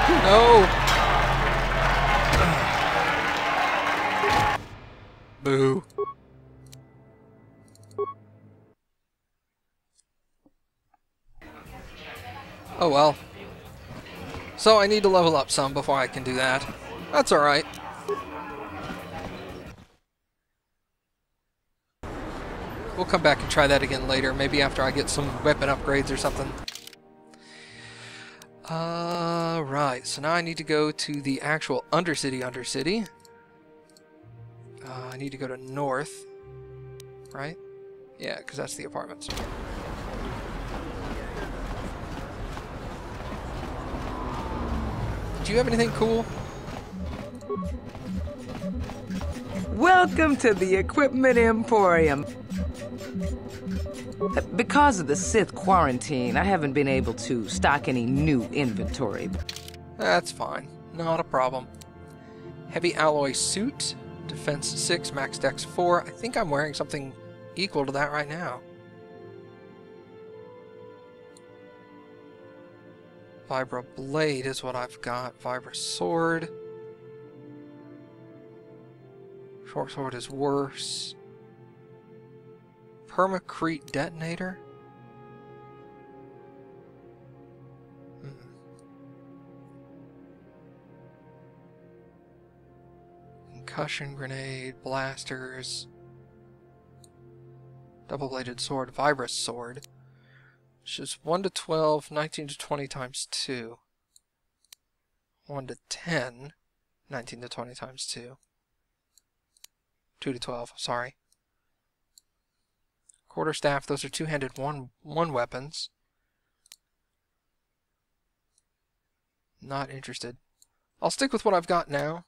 No! Boo. Oh well. So I need to level up some before I can do that. That's alright. We'll come back and try that again later, maybe after I get some weapon upgrades or something. Right, so now I need to go to the actual UnderCity. I need to go to north, right? Yeah, because that's the apartments. Do you have anything cool? Welcome to the Equipment Emporium. Because of the Sith quarantine, I haven't been able to stock any new inventory. That's fine. Not a problem. Heavy alloy suit. Defense 6, max dex 4. I think I'm wearing something equal to that right now. Vibra blade is what I've got. Vibra sword. Short sword is worse. Permacrete detonator. Concussion grenade, blasters. Double-bladed sword, Vibra sword. Which is 1 to 12, 19 to 20 times 2. 1 to 10, 19 to 20 times 2. 2 to 12, sorry. Quarterstaff, those are two-handed one weapons. Not interested. I'll stick with what I've got now.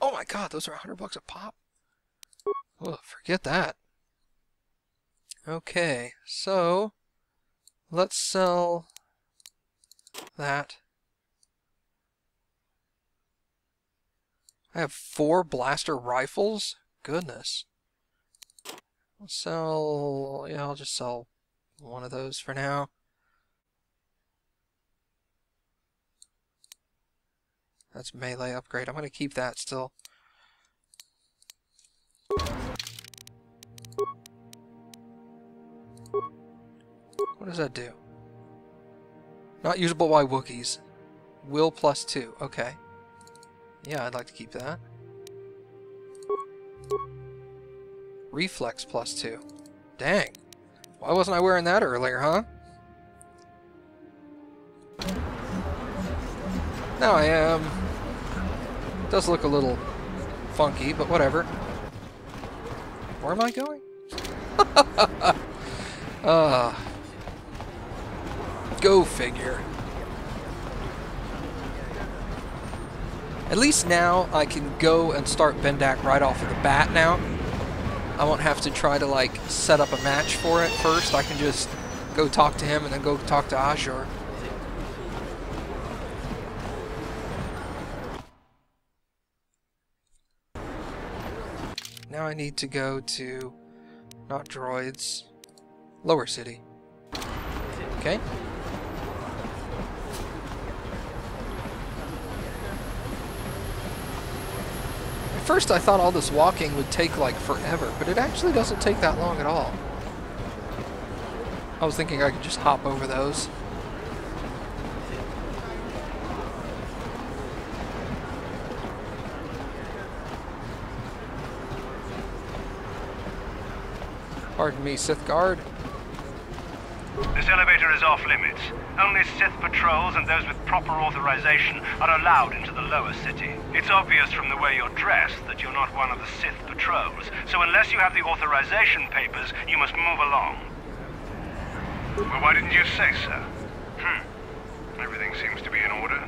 Oh my god, those are $100 a pop. Oh, forget that. Okay, so let's sell that. I have 4 blaster rifles? Goodness. I'll sell... yeah, I'll just sell one of those for now. That's melee upgrade. I'm going to keep that still. What does that do? Not usable by Wookiees. Will +2. Okay. Yeah, I'd like to keep that. Reflex +2. Dang. Why wasn't I wearing that earlier, huh? Now I am. It does look a little funky, but whatever. Where am I going? Go figure. At least now I can go and start Bendak right off of the bat now. I won't have to try to like set up a match for it first. I can just go talk to him and then go talk to Azure. Now I need to go to, not droids, Lower City. Okay. At first I thought all this walking would take like forever, but it actually doesn't take that long at all. I was thinking I could just hop over those. Pardon me, Sith Guard. This elevator is off limits. Only Sith patrols and those with proper authorization are allowed into the lower city. It's obvious from the way you're dressed that you're not one of the Sith patrols, so unless you have the authorization papers, you must move along. Well, why didn't you say so? Everything seems to be in order.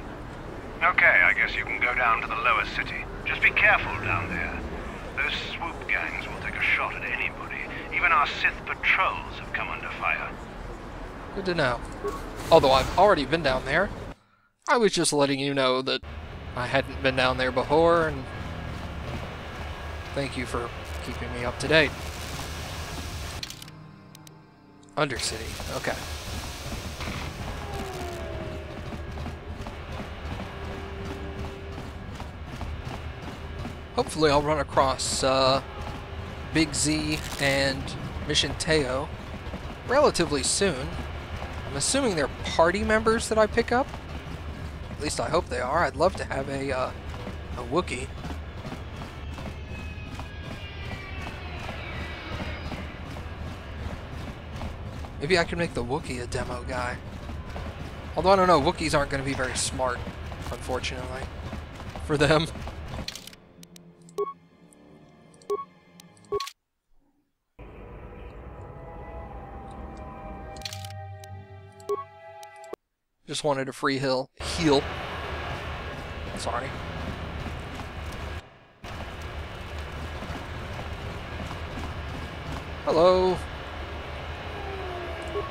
Okay, I guess you can go down to the lower city. Just be careful down there. Those swoop gangs will take a shot at anybody. Even our Sith patrols have come under fire. Good to know. Although I've already been down there. I was just letting you know that I hadn't been down there before, and thank you for keeping me up to date. UnderCity, okay. Hopefully I'll run across Big Z and Mission Vao relatively soon. I'm assuming they're party members that I pick up. At least I hope they are. I'd love to have a Wookiee. Maybe I can make the Wookiee a demo guy. Although I don't know, Wookiees aren't going to be very smart, unfortunately, for them. Just wanted a free heal. Sorry. Hello.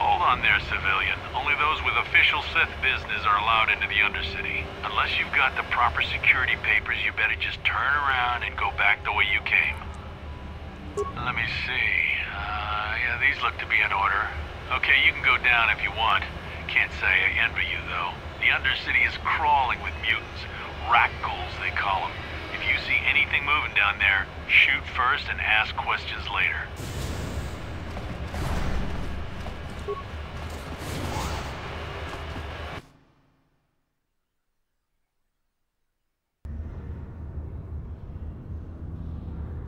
Hold on there, civilian. Only those with official Sith business are allowed into the Undercity. Unless you've got the proper security papers, you better just turn around and go back the way you came. Let me see. Yeah, these look to be in order. Okay, you can go down if you want. Can't say I envy you, though. The Undercity is crawling with mutants. Rakghouls, they call them. If you see anything moving down there, shoot first and ask questions later.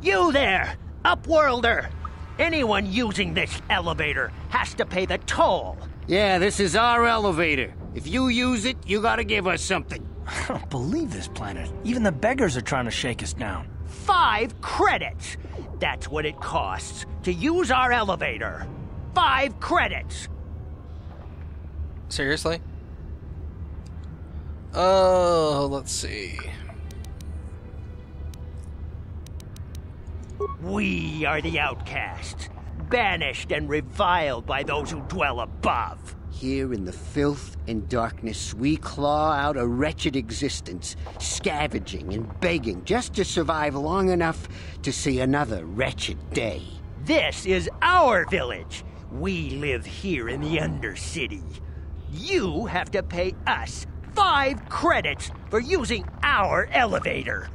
You there, Upworlder! Anyone using this elevator has to pay the toll. Yeah, this is our elevator. If you use it, you gotta give us something. I don't believe this planet. Even the beggars are trying to shake us down. 5 credits! That's what it costs to use our elevator. 5 credits! Seriously? Oh, let's see. We are the outcasts, banished and reviled by those who dwell above. Here in the filth and darkness, we claw out a wretched existence, scavenging and begging just to survive long enough to see another wretched day. This is our village. We live here in the Undercity. You have to pay us 5 credits for using our elevator.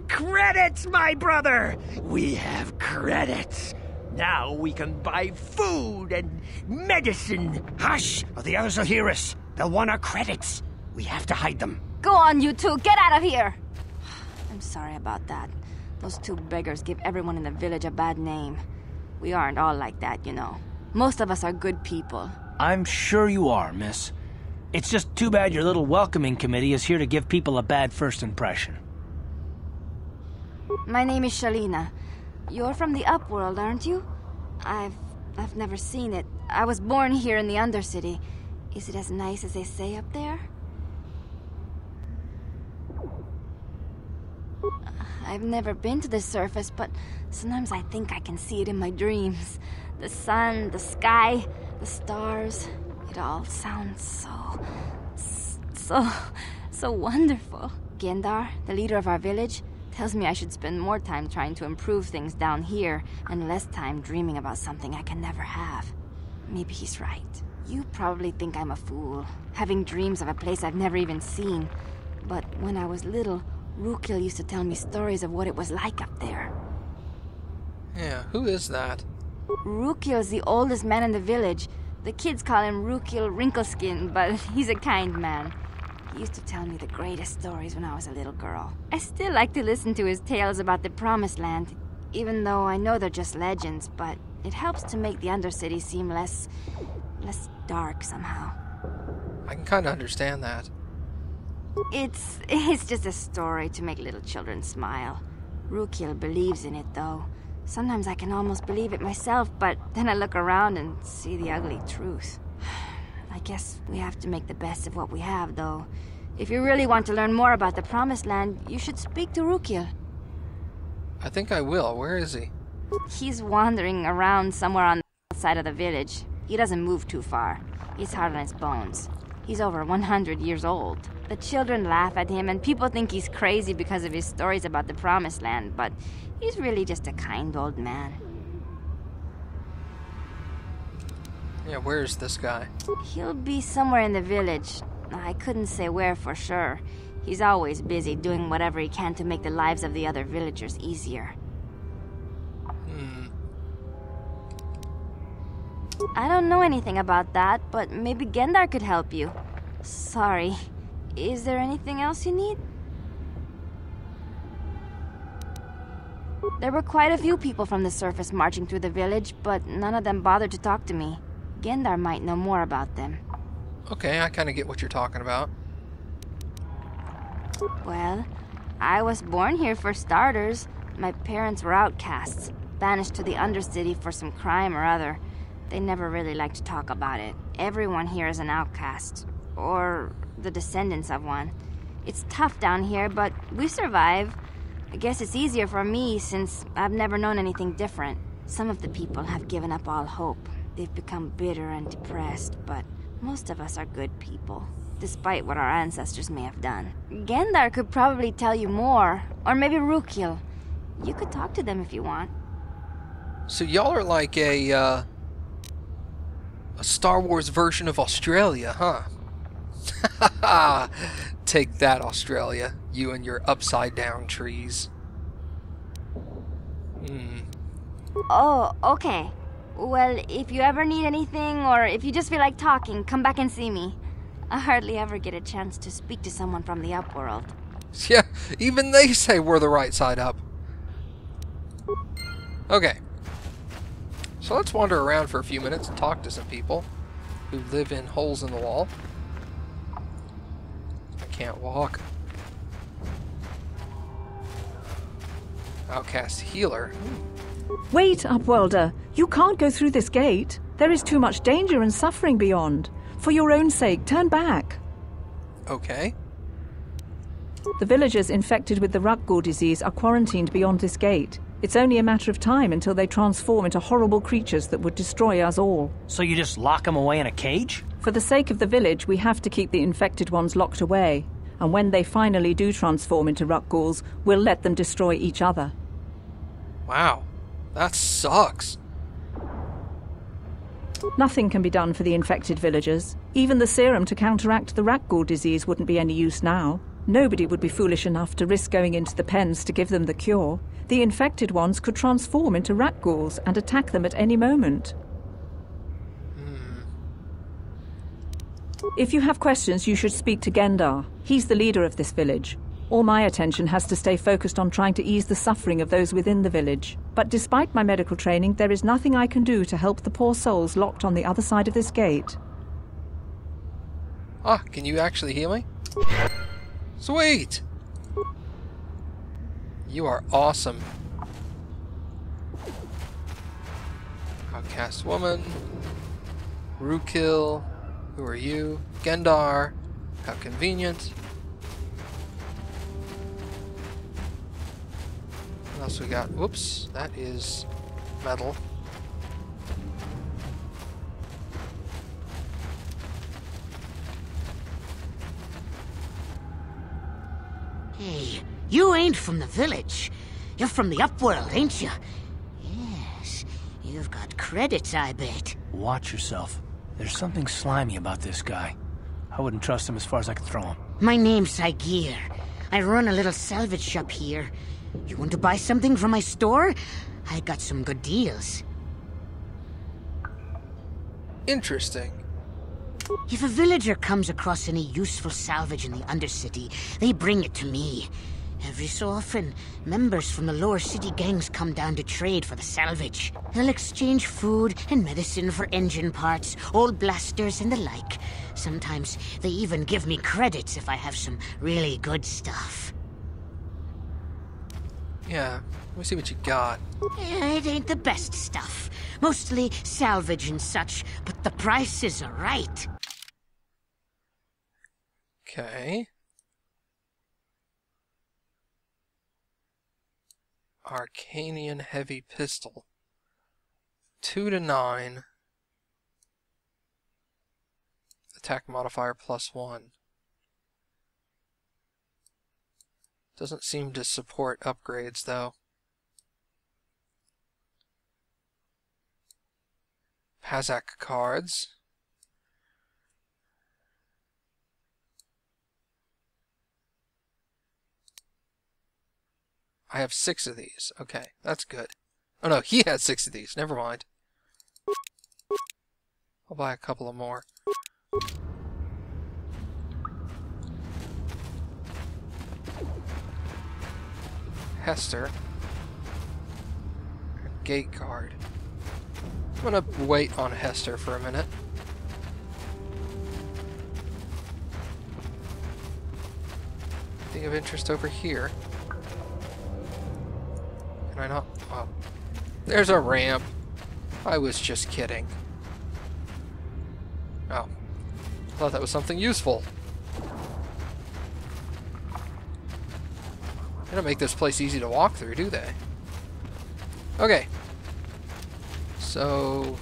Credits, my brother! We have credits. Now we can buy food and medicine. Hush, or the others will hear us. They'll want our credits. We have to hide them. Go on, you two. Get out of here. I'm sorry about that. Those 2 beggars give everyone in the village a bad name. We aren't all like that, you know. Most of us are good people. I'm sure you are, miss. It's just too bad your little welcoming committee is here to give people a bad first impression. My name is Shalina. You're from the Upworld, aren't you? I've never seen it. I was born here in the Undercity. Is it as nice as they say up there? I've never been to the surface, but sometimes I think I can see it in my dreams. The sun, the sky, the stars. It all sounds so wonderful. Gendar, the leader of our village, tells me I should spend more time trying to improve things down here and less time dreaming about something I can never have. Maybe he's right. You probably think I'm a fool, having dreams of a place I've never even seen. But when I was little, Rukil used to tell me stories of what it was like up there. Yeah, who is that? Rukil's the oldest man in the village. The kids call him Rukil Wrinkleskin, but he's a kind man. He used to tell me the greatest stories when I was a little girl. I still like to listen to his tales about the Promised Land, even though I know they're just legends, but it helps to make the Undercity seem less dark somehow. I can kind of understand that. It's just a story to make little children smile. Rukil believes in it, though. Sometimes I can almost believe it myself, but then I look around and see the ugly truth. I guess we have to make the best of what we have, though. If you really want to learn more about the Promised Land, you should speak to Rukil. I think I will. Where is he? He's wandering around somewhere on the outside of the village. He doesn't move too far. He's hard on his bones. He's over 100 years old. The children laugh at him, and people think he's crazy because of his stories about the Promised Land, but he's really just a kind old man. Yeah, where's this guy? He'll be somewhere in the village. I couldn't say where for sure. He's always busy doing whatever he can to make the lives of the other villagers easier. I don't know anything about that, but maybe Gendar could help you. Sorry. Is there anything else you need? There were quite a few people from the surface marching through the village, but none of them bothered to talk to me. Gendar might know more about them. Okay, I kind of get what you're talking about. Well, I was born here for starters. My parents were outcasts, banished to the Undercity for some crime or other. They never really liked to talk about it. Everyone here is an outcast, or the descendants of one. It's tough down here, but we survive. I guess it's easier for me since I've never known anything different. Some of the people have given up all hope. They've become bitter and depressed, but most of us are good people, despite what our ancestors may have done. Gendar could probably tell you more, or maybe Rukil. You could talk to them if you want. So y'all are like a Star Wars version of Australia, huh? Take that, Australia. You and your upside-down trees. Oh, okay. Well, if you ever need anything, or if you just feel like talking, come back and see me. I hardly ever get a chance to speak to someone from the upworld. Yeah, even they say we're the right side up. Okay. So let's wander around for a few minutes and talk to some people who live in holes in the wall. I can't walk. Outcast healer. Wait, Upworlder. You can't go through this gate. There is too much danger and suffering beyond. For your own sake, turn back. Okay. The villagers infected with the Rakghoul disease are quarantined beyond this gate. It's only a matter of time until they transform into horrible creatures that would destroy us all. So you just lock them away in a cage? For the sake of the village, we have to keep the infected ones locked away. And when they finally do transform into Rakghouls, we'll let them destroy each other. Wow. That sucks. Nothing can be done for the infected villagers. Even the serum to counteract the Rakghoul disease wouldn't be any use now. Nobody would be foolish enough to risk going into the pens to give them the cure. The infected ones could transform into Rakghouls and attack them at any moment. If you have questions, you should speak to Gendar. He's the leader of this village. All my attention has to stay focused on trying to ease the suffering of those within the village. But despite my medical training, there is nothing I can do to help the poor souls locked on the other side of this gate. Ah, can you actually heal me? Sweet! You are awesome. Outcast woman. Rukil. Who are you? Gendar. How convenient. What else we got? Whoops, that is metal. Hey, you ain't from the village. You're from the upworld, ain't you? Yes, you've got credits, I bet. Watch yourself. There's something slimy about this guy. I wouldn't trust him as far as I could throw him. My name's Saigir. I run a little salvage shop here. You want to buy something from my store? I got some good deals. Interesting. If a villager comes across any useful salvage in the Undercity, they bring it to me. Every so often, members from the lower city gangs come down to trade for the salvage. They'll exchange food and medicine for engine parts, old blasters and the like. Sometimes they even give me credits if I have some really good stuff. Yeah, let me see what you got. It ain't the best stuff. Mostly salvage and such, but the prices are right. Okay. Arcanian heavy pistol. 2 to 9. Attack modifier +1. Doesn't seem to support upgrades though. Pazak cards. I have 6 of these. Okay, that's good. Oh no, he had 6 of these. Never mind. I'll buy a couple of more. Hester. Gate guard. I'm gonna wait on Hester for a minute. Thing of interest over here. Can I not? Oh. There's a ramp. I was just kidding. Oh. Thought that was something useful. They don't make this place easy to walk through, do they? Okay. So,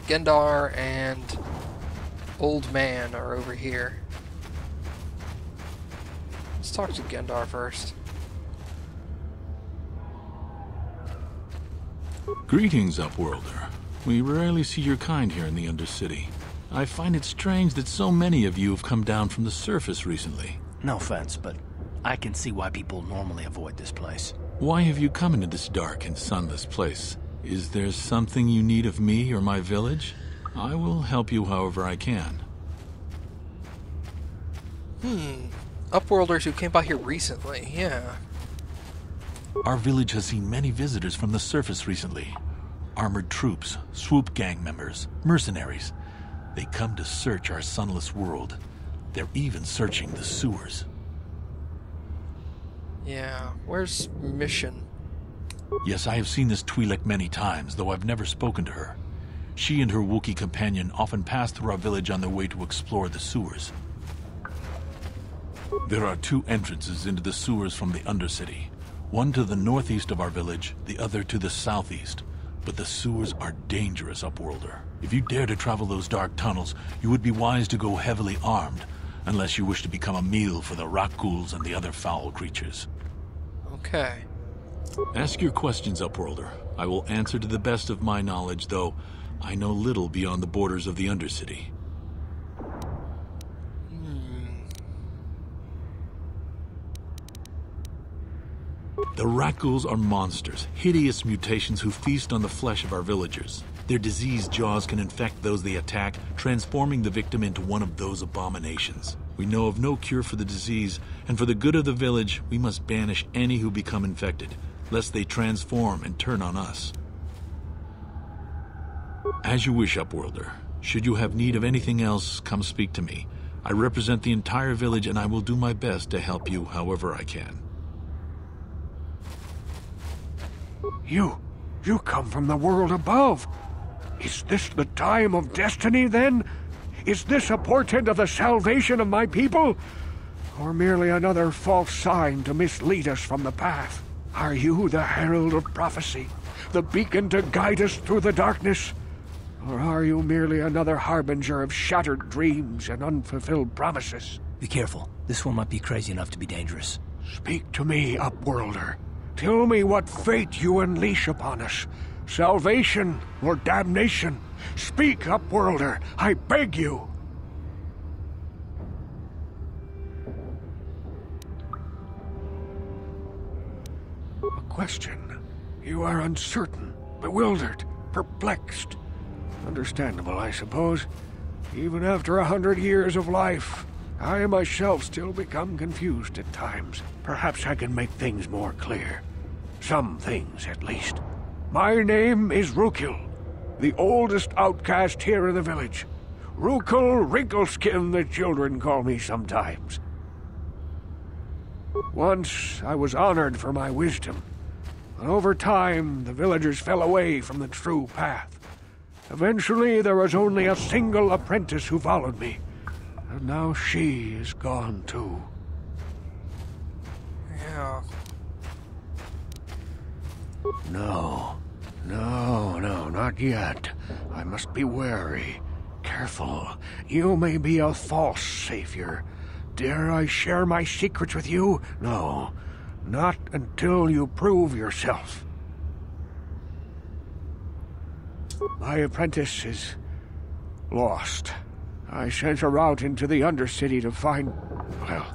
Gendar and Old Man are over here. Let's talk to Gendar first. Greetings, Upworlder. We rarely see your kind here in the Undercity. I find it strange that so many of you have come down from the surface recently. No offense, but I can see why people normally avoid this place. Why have you come into this dark and sunless place? Is there something you need of me or my village? I will help you however I can. Upworlders who came by here recently, yeah. Our village has seen many visitors from the surface recently. Armored troops, swoop gang members, mercenaries. They come to search our sunless world. They're even searching the sewers. Yeah, where's Mission? Yes, I have seen this Twi'lek many times, though I've never spoken to her. She and her Wookiee companion often pass through our village on their way to explore the sewers. There are 2 entrances into the sewers from the Undercity. One to the northeast of our village, the other to the southeast. But the sewers are dangerous, Upworlder. If you dare to travel those dark tunnels, you would be wise to go heavily armed, unless you wish to become a meal for the Rakghouls and the other foul creatures. Okay. Ask your questions, Upworlder. I will answer to the best of my knowledge, though I know little beyond the borders of the Undercity. The Rakghouls are monsters, hideous mutations who feast on the flesh of our villagers. Their diseased jaws can infect those they attack, transforming the victim into one of those abominations. We know of no cure for the disease, and for the good of the village, we must banish any who become infected, lest they transform and turn on us. As you wish, Upworlder. Should you have need of anything else, come speak to me. I represent the entire village, and I will do my best to help you however I can. You come from the world above. Is this the time of destiny, then? Is this a portent of the salvation of my people? Or merely another false sign to mislead us from the path? Are you the herald of prophecy, the beacon to guide us through the darkness? Or are you merely another harbinger of shattered dreams and unfulfilled promises? Be careful. This one might be crazy enough to be dangerous. Speak to me, Upworlder. Tell me what fate you unleash upon us. Salvation or damnation? Speak, Upworlder, I beg you. A question. You are uncertain, bewildered, perplexed. Understandable, I suppose. Even after 100 years of life, I myself still become confused at times. Perhaps I can make things more clear. Some things, at least. My name is Rukil, the oldest outcast here in the village. Rukil Wrinkleskin, the children call me sometimes. Once I was honored for my wisdom, but over time the villagers fell away from the true path. Eventually there was only a single apprentice who followed me, and now she is gone too. Yeah. No, not yet. I must be wary. Careful. You may be a false savior. Dare I share my secrets with you? No, not until you prove yourself. My apprentice is lost. I sent her out into the Undercity to find... Well,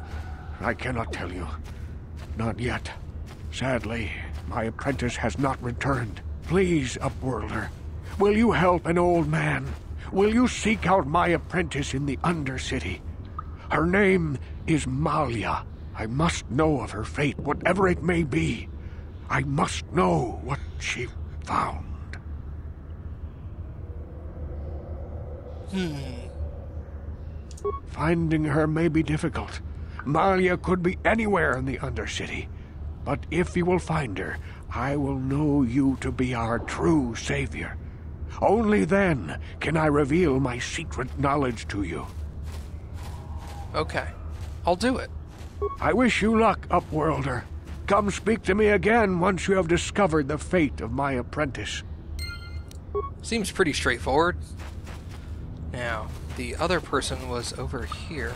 I cannot tell you. Not yet. Sadly, my apprentice has not returned. Please, Upworlder, will you help an old man? Will you seek out my apprentice in the Undercity? Her name is Malia. I must know of her fate, whatever it may be. I must know what she found. Finding her may be difficult. Malia could be anywhere in the Undercity. But if you will find her, I will know you to be our true savior. Only then can I reveal my secret knowledge to you. Okay. I'll do it. I wish you luck, Upworlder. Come speak to me again once you have discovered the fate of my apprentice. Seems pretty straightforward. Now, the other person was over here.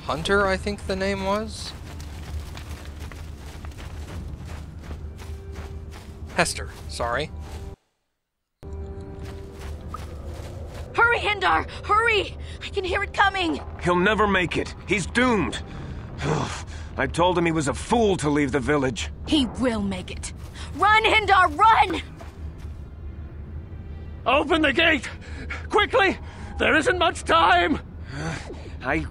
Hunter, I think the name was? Hester, sorry. Hurry, Hendar! Hurry! I can hear it coming! He'll never make it. He's doomed. I told him he was a fool to leave the village. He will make it. Run, Hendar, run! Open the gate! Quickly! There isn't much time! I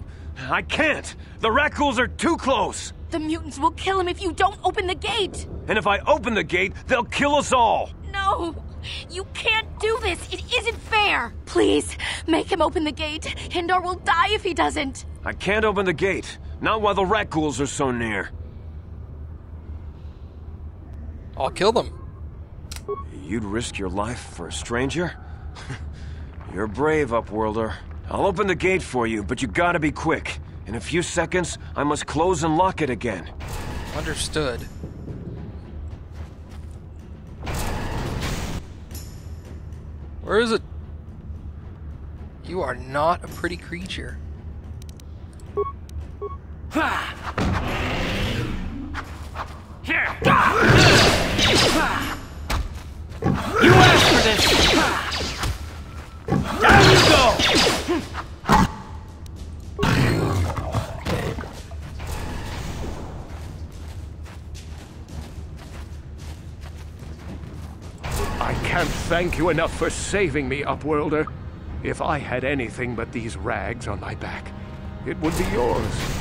can't! The Rakghouls are too close! The mutants will kill him if you don't open the gate! And if I open the gate, they'll kill us all! No! You can't do this! It isn't fair! Please, make him open the gate. Hendar will die if he doesn't. I can't open the gate. Not while the Rakghouls are so near. I'll kill them. You'd risk your life for a stranger? You're brave, Upworlder. I'll open the gate for you, but you gotta be quick. In a few seconds, I must close and lock it again. Understood. Where is it? You are not a pretty creature. Here! You asked for this! Down you go! I can't thank you enough for saving me, Upworlder. If I had anything but these rags on my back, it would be yours.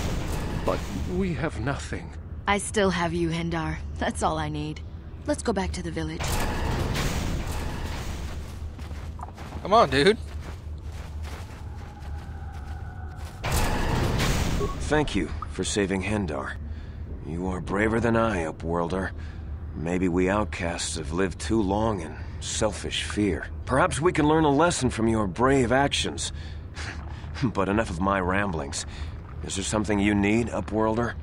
But we have nothing. I still have you, Hendar. That's all I need. Let's go back to the village. Come on, dude. Thank you for saving Hendar. You are braver than I, Upworlder. Maybe we outcasts have lived too long in selfish fear. Perhaps we can learn a lesson from your brave actions. But enough of my ramblings. Is there something you need, Upworlder?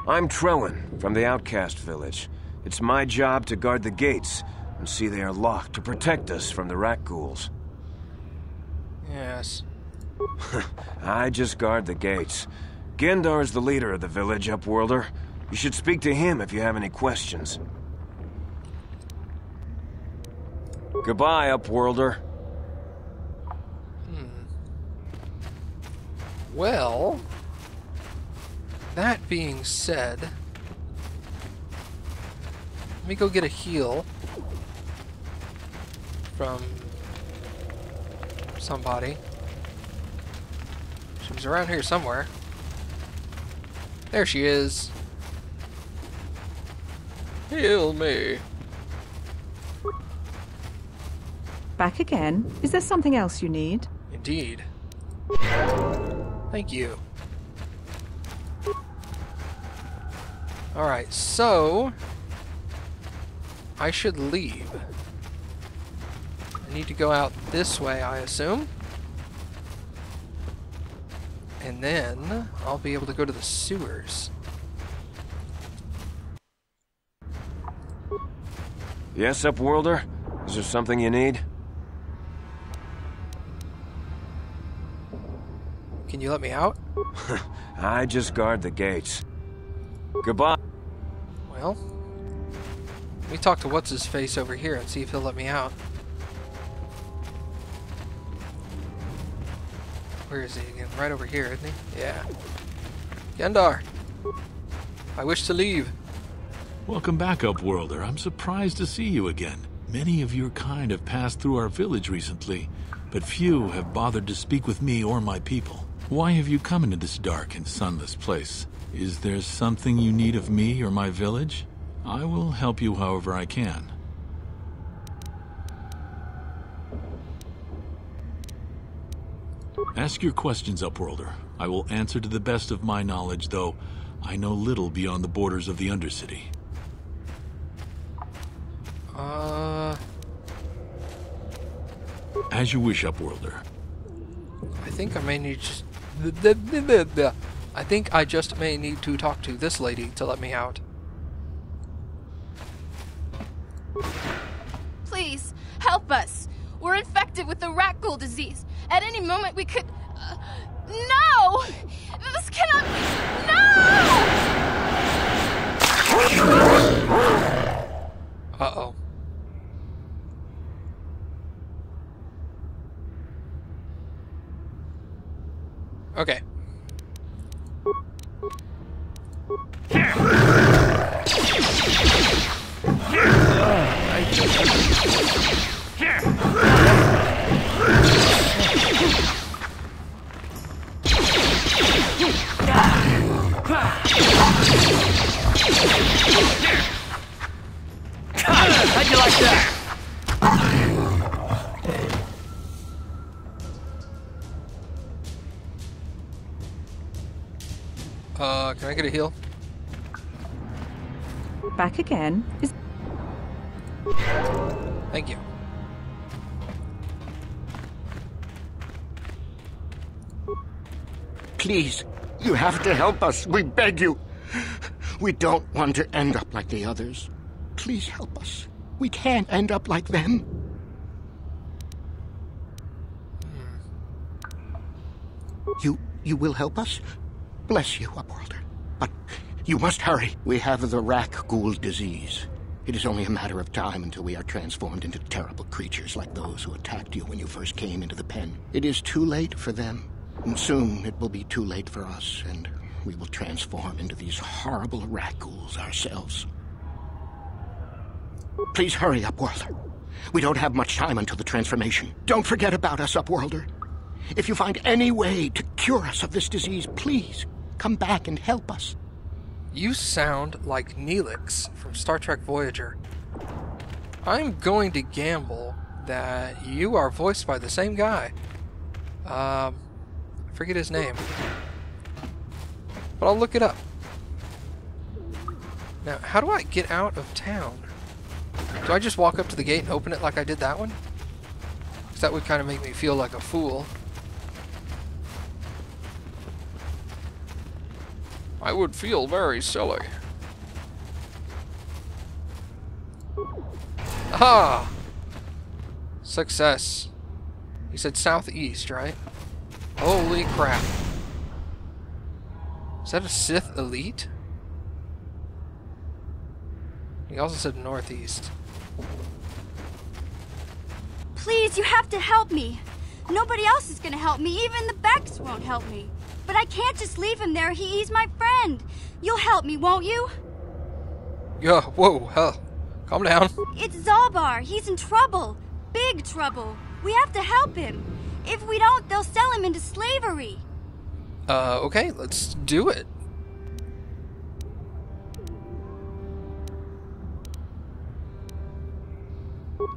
I'm Trellin, from the outcast village. It's my job to guard the gates and see they are locked to protect us from the Rakghouls. Yes. I just guard the gates. Gendar is the leader of the village, Upworlder. You should speak to him if you have any questions. Goodbye, Upworlder. Well, that being said, let me go get a heal from somebody. She was around here somewhere. There she is. Heal me. Back again? Is there something else you need? Indeed. Thank you. Alright, so I should leave. I need to go out this way, I assume. And then I'll be able to go to the sewers. Yes, Upworlder? Is there something you need? Can you let me out? I just guard the gates. Goodbye. Well, let me talk to what's-his-face over here and see if he'll let me out. Where is he again? Right over here, isn't he? Yeah. Gendar! I wish to leave. Welcome back, Upworlder. I'm surprised to see you again. Many of your kind have passed through our village recently, but few have bothered to speak with me or my people. Why have you come into this dark and sunless place? Is there something you need of me or my village? I will help you however I can. Ask your questions, Upworlder. I will answer to the best of my knowledge, though I know little beyond the borders of the Undercity. As you wish, Upworlder. I think I may need I think I just may need to talk to this lady to let me out. Please, help us. We're infected with the Rakghoul disease. At any moment we could... no! This cannot... no! Uh-oh. Okay. How'd you like that? Can I get a heal? Back again? Thank you. Please, you have to help us. We beg you. We don't want to end up like the others. Please help us. We can't end up like them. You will help us? Bless you, Upworlder. But you must hurry. We have the Rakghoul disease. It is only a matter of time until we are transformed into terrible creatures like those who attacked you when you first came into the pen. It is too late for them. And soon it will be too late for us, and we will transform into these horrible Rakghouls ourselves. Please hurry, Upworlder. We don't have much time until the transformation. Don't forget about us, Upworlder. If you find any way to cure us of this disease, please come back and help us. You sound like Neelix from Star Trek Voyager. I'm going to gamble that you are voiced by the same guy. I forget his name. But I'll look it up. Now, how do I get out of town? Do I just walk up to the gate and open it like I did that one? Because that would kind of make me feel like a fool. I would feel very silly. Aha! Success. He said southeast, right? Holy crap. Is that a Sith elite? He also said northeast. Please, you have to help me. Nobody else is gonna help me. Even the Becks won't help me. But I can't just leave him there. He's my friend. You'll help me, won't you? Yeah, whoa, hell. Calm down. It's Zalbar. He's in trouble. Big trouble. We have to help him. If we don't, they'll sell him into slavery. Okay, let's do it.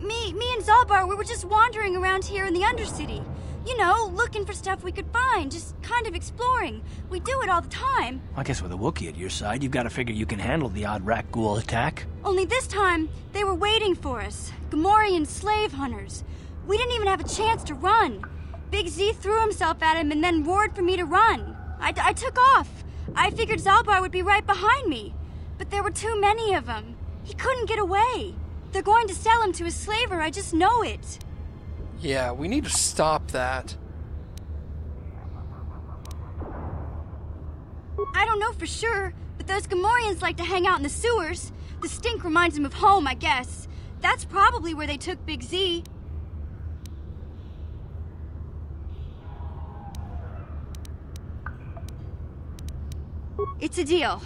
Me and Zalbar, we were just wandering around here in the Undercity. You know, looking for stuff we could find, just kind of exploring. We do it all the time. I guess with a Wookiee at your side, you've got to figure you can handle the odd Rakghoul attack. Only this time, they were waiting for us. Gamorrean slave hunters. We didn't even have a chance to run. Big Z threw himself at him and then roared for me to run. I took off. I figured Zalbar would be right behind me. But there were too many of them. He couldn't get away. They're going to sell him to a slaver, I just know it. Yeah, we need to stop that. I don't know for sure, but those Gamorreans like to hang out in the sewers. The stink reminds them of home, I guess. That's probably where they took Big Z. It's a deal.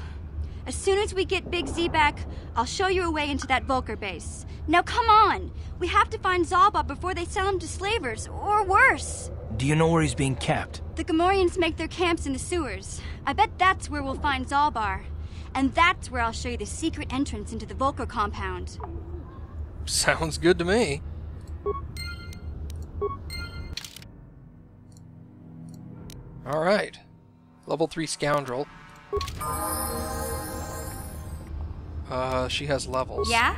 As soon as we get Big Z back, I'll show you a way into that Vulker base. Now come on! We have to find Zalba before they sell him to slavers, or worse. Do you know where he's being kept? The Gamorreans make their camps in the sewers. I bet that's where we'll find Zalbar. And that's where I'll show you the secret entrance into the Vulker compound. Sounds good to me. Alright. Level 3 scoundrel. She has levels. Yeah?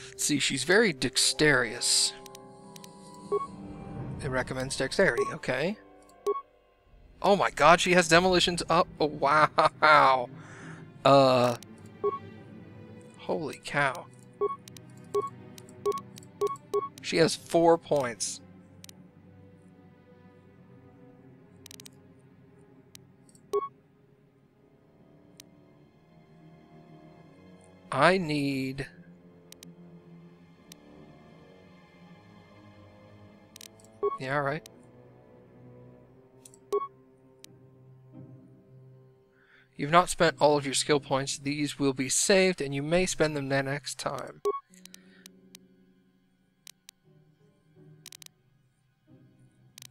Let's see, she's very dexterous. It recommends dexterity, okay. Oh my god, she has demolitions up. Oh, wow. Holy cow. She has 4 points. I need... Yeah, alright. You've not spent all of your skill points. These will be saved, and you may spend them the next time.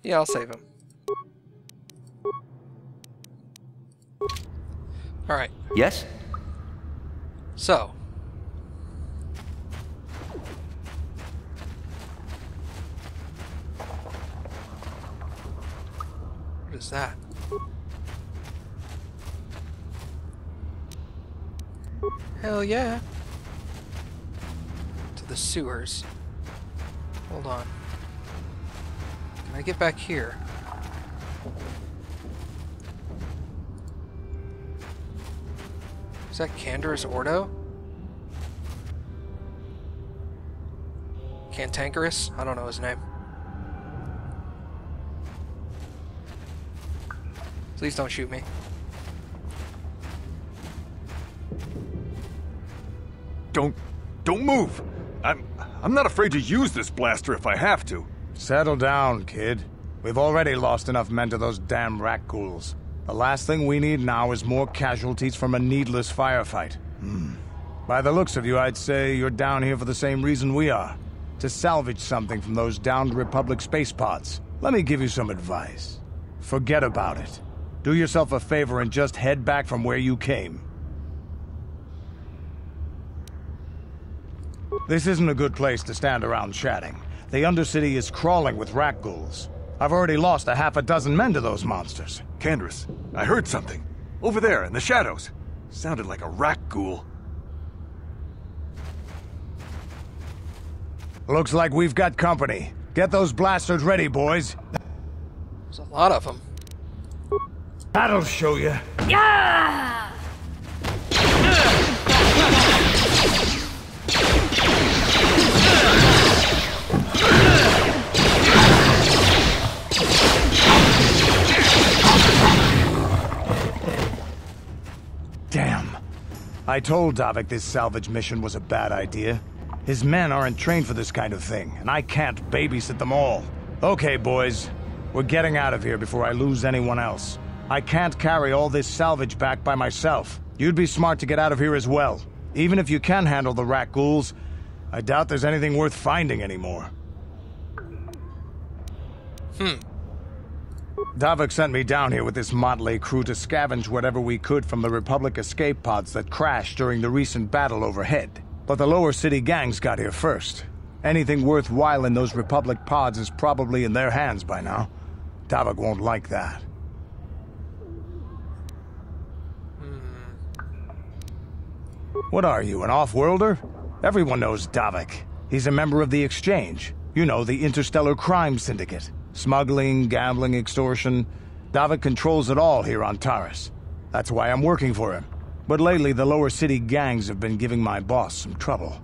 Yeah, I'll save them. Alright. Yes? So. What is that? Hell yeah. To the sewers. Hold on. Can I get back here? Is that Canderous Ordo? Cantankerous? I don't know his name. Please don't shoot me. Don't move! I'm not afraid to use this blaster if I have to. Settle down, kid. We've already lost enough men to those damn Rakghouls. The last thing we need now is more casualties from a needless firefight. By the looks of you, I'd say you're down here for the same reason we are. To salvage something from those downed Republic space pods. Let me give you some advice. Forget about it. Do yourself a favor and just head back from where you came. This isn't a good place to stand around chatting. The Undercity is crawling with Rakghouls. I've already lost a half a dozen men to those monsters. Canderous, I heard something. Over there, in the shadows. Sounded like a Rakghoul. Looks like we've got company. Get those blasters ready, boys. There's a lot of them. That'll show you. Yeah! Damn. I told Davik this salvage mission was a bad idea. His men aren't trained for this kind of thing, and I can't babysit them all. Okay, boys. We're getting out of here before I lose anyone else. I can't carry all this salvage back by myself. You'd be smart to get out of here as well. Even if you can handle the Rakghouls, I doubt there's anything worth finding anymore. Davik sent me down here with this motley crew to scavenge whatever we could from the Republic escape pods that crashed during the recent battle overhead. But the lower city gangs got here first. Anything worthwhile in those Republic pods is probably in their hands by now. Davik won't like that. What are you, an off-worlder? Everyone knows Davik. He's a member of the Exchange. You know, the Interstellar Crime Syndicate. Smuggling, gambling, extortion. Davik controls it all here on Taris. That's why I'm working for him. But lately, the lower city gangs have been giving my boss some trouble.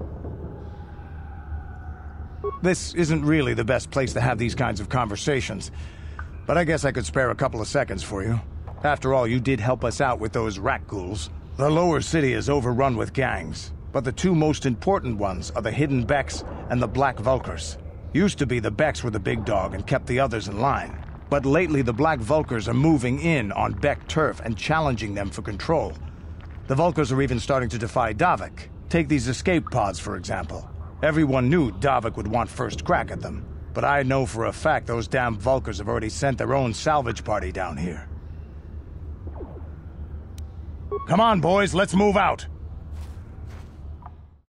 This isn't really the best place to have these kinds of conversations, but I guess I could spare a couple of seconds for you. After all, you did help us out with those Rakghouls. The lower city is overrun with gangs, but the two most important ones are the Hidden Becks and the Black Vulkers. Used to be the Becks were the big dog and kept the others in line. But lately the Black Vulkars are moving in on Beck turf and challenging them for control. The Vulkars are even starting to defy Davik. Take these escape pods, for example. Everyone knew Davik would want first crack at them. But I know for a fact those damn Vulkars have already sent their own salvage party down here. Come on, boys, let's move out.